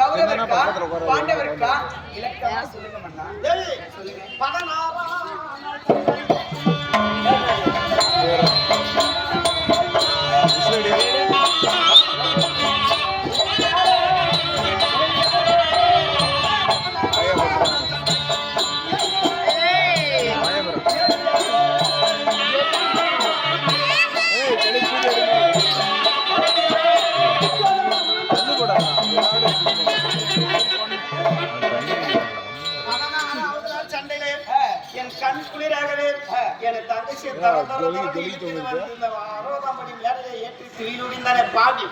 கௌரவருக்கா பாண்டவருக்கா இலக்கணமா சொல்லுங்க மன்னா. சொல்லுங்க. 16 சண்டையிலே என் கண் குளிராகவே என் தங்கச்சி அறுபதாம் படி மேடையை ஏற்றி திருநுடிந்தானே பாடி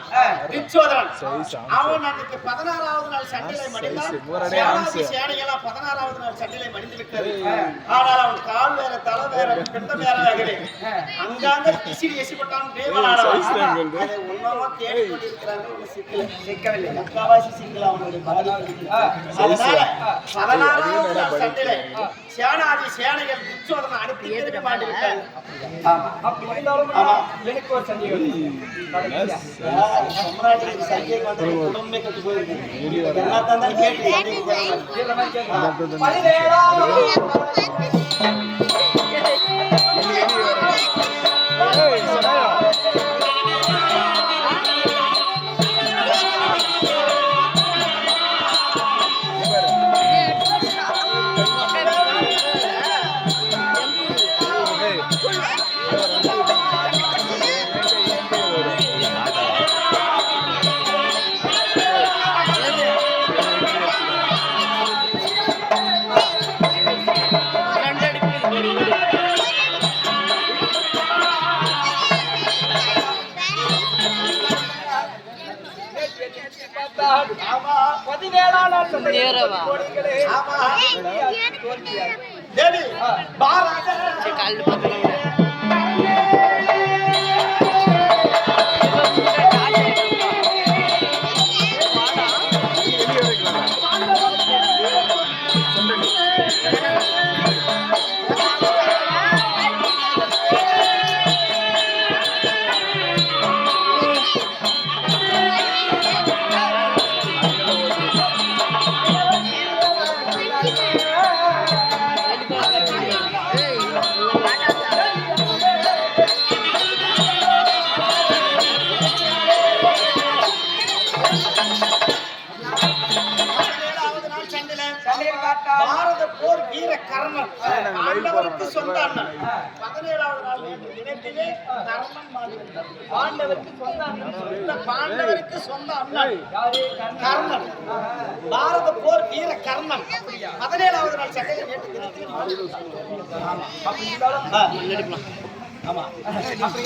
ரிச்சோதரன் அவன் அன்றைக்கு 16வது நாள் சண்டையிலே மடிந்தான். சேனையெல்லாம் 16வது நாள் சண்டையிலே மடிந்து விட்டது. ஆனால் அவன் கால் வேற தலை வேற பெண்ட வேறவே அங்காங்க திசிறி எசிப்பட்டான் தேவனானவன். அதை உண்மையா தேடிக்கொண்டிருக்கிறார்கள். சிக்கவில்லை முக்காவாசி சிக்கல் அவனுடைய அதனால 16வது நாள் சண்டையிலே சேனாதி சேனைகள் ரிச்சோதரன் அனுப்பி திரும்ப மாட்டிவிட்டார். எனக்கு ஒரு சந்தேகம். சம்ராஜனுக்கு சந்தேகம் வந்து குடும்பமே கட்டு போயிருக்கு. எல்லாத்தான் தான் கேட்டு பாரத போர் வீர கர்ணன் பாண்டவருக்கு சொந்த அண்ணன். 17வது நாள் தினத்திலே கர்ணன் மாறிவிட்டார். பாண்டவருக்கு சொந்த அண்ணன். பாண்டவருக்கு சொந்த அண்ணன் கர்ணன். பாரத போர் வீர கர்ணன் 17வது நாள் சண்டையில் நேற்று தினத்திலே ஆமா அப்படி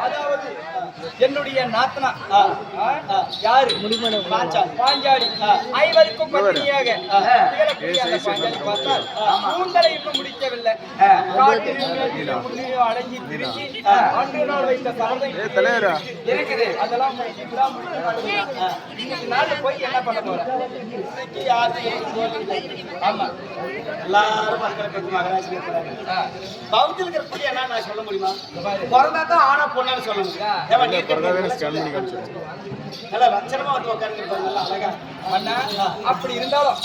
அதாவது என்னுடைய நாத்தனா யாரு பாஞ்சாலி ஐவருக்கும் பத்தினியாக பாஞ்சாலி பார்த்தால் கூந்தலை இன்னும் முடிக்கவில்லை. அடங்கி திருச்சி அன்று நாள் வைத்த சாரதை இருக்குது. அதெல்லாம் இன்னைக்கு நாள் போய் என்ன பண்ண போறேன்? இன்னைக்கு யாரும் ஆமா எல்லாரும் மக்களை பத்தி மகராஜ் பௌத்தியில் இருக்கிற என்ன நான் சொல்ல முடியுமா? பிறந்தா தான் ஆனா பொண்ணான்னு சொல்ல முடியும். நல்லா லட்சணமா வந்து உட்கார்ந்து அழகா அப்படி இருந்தாலும்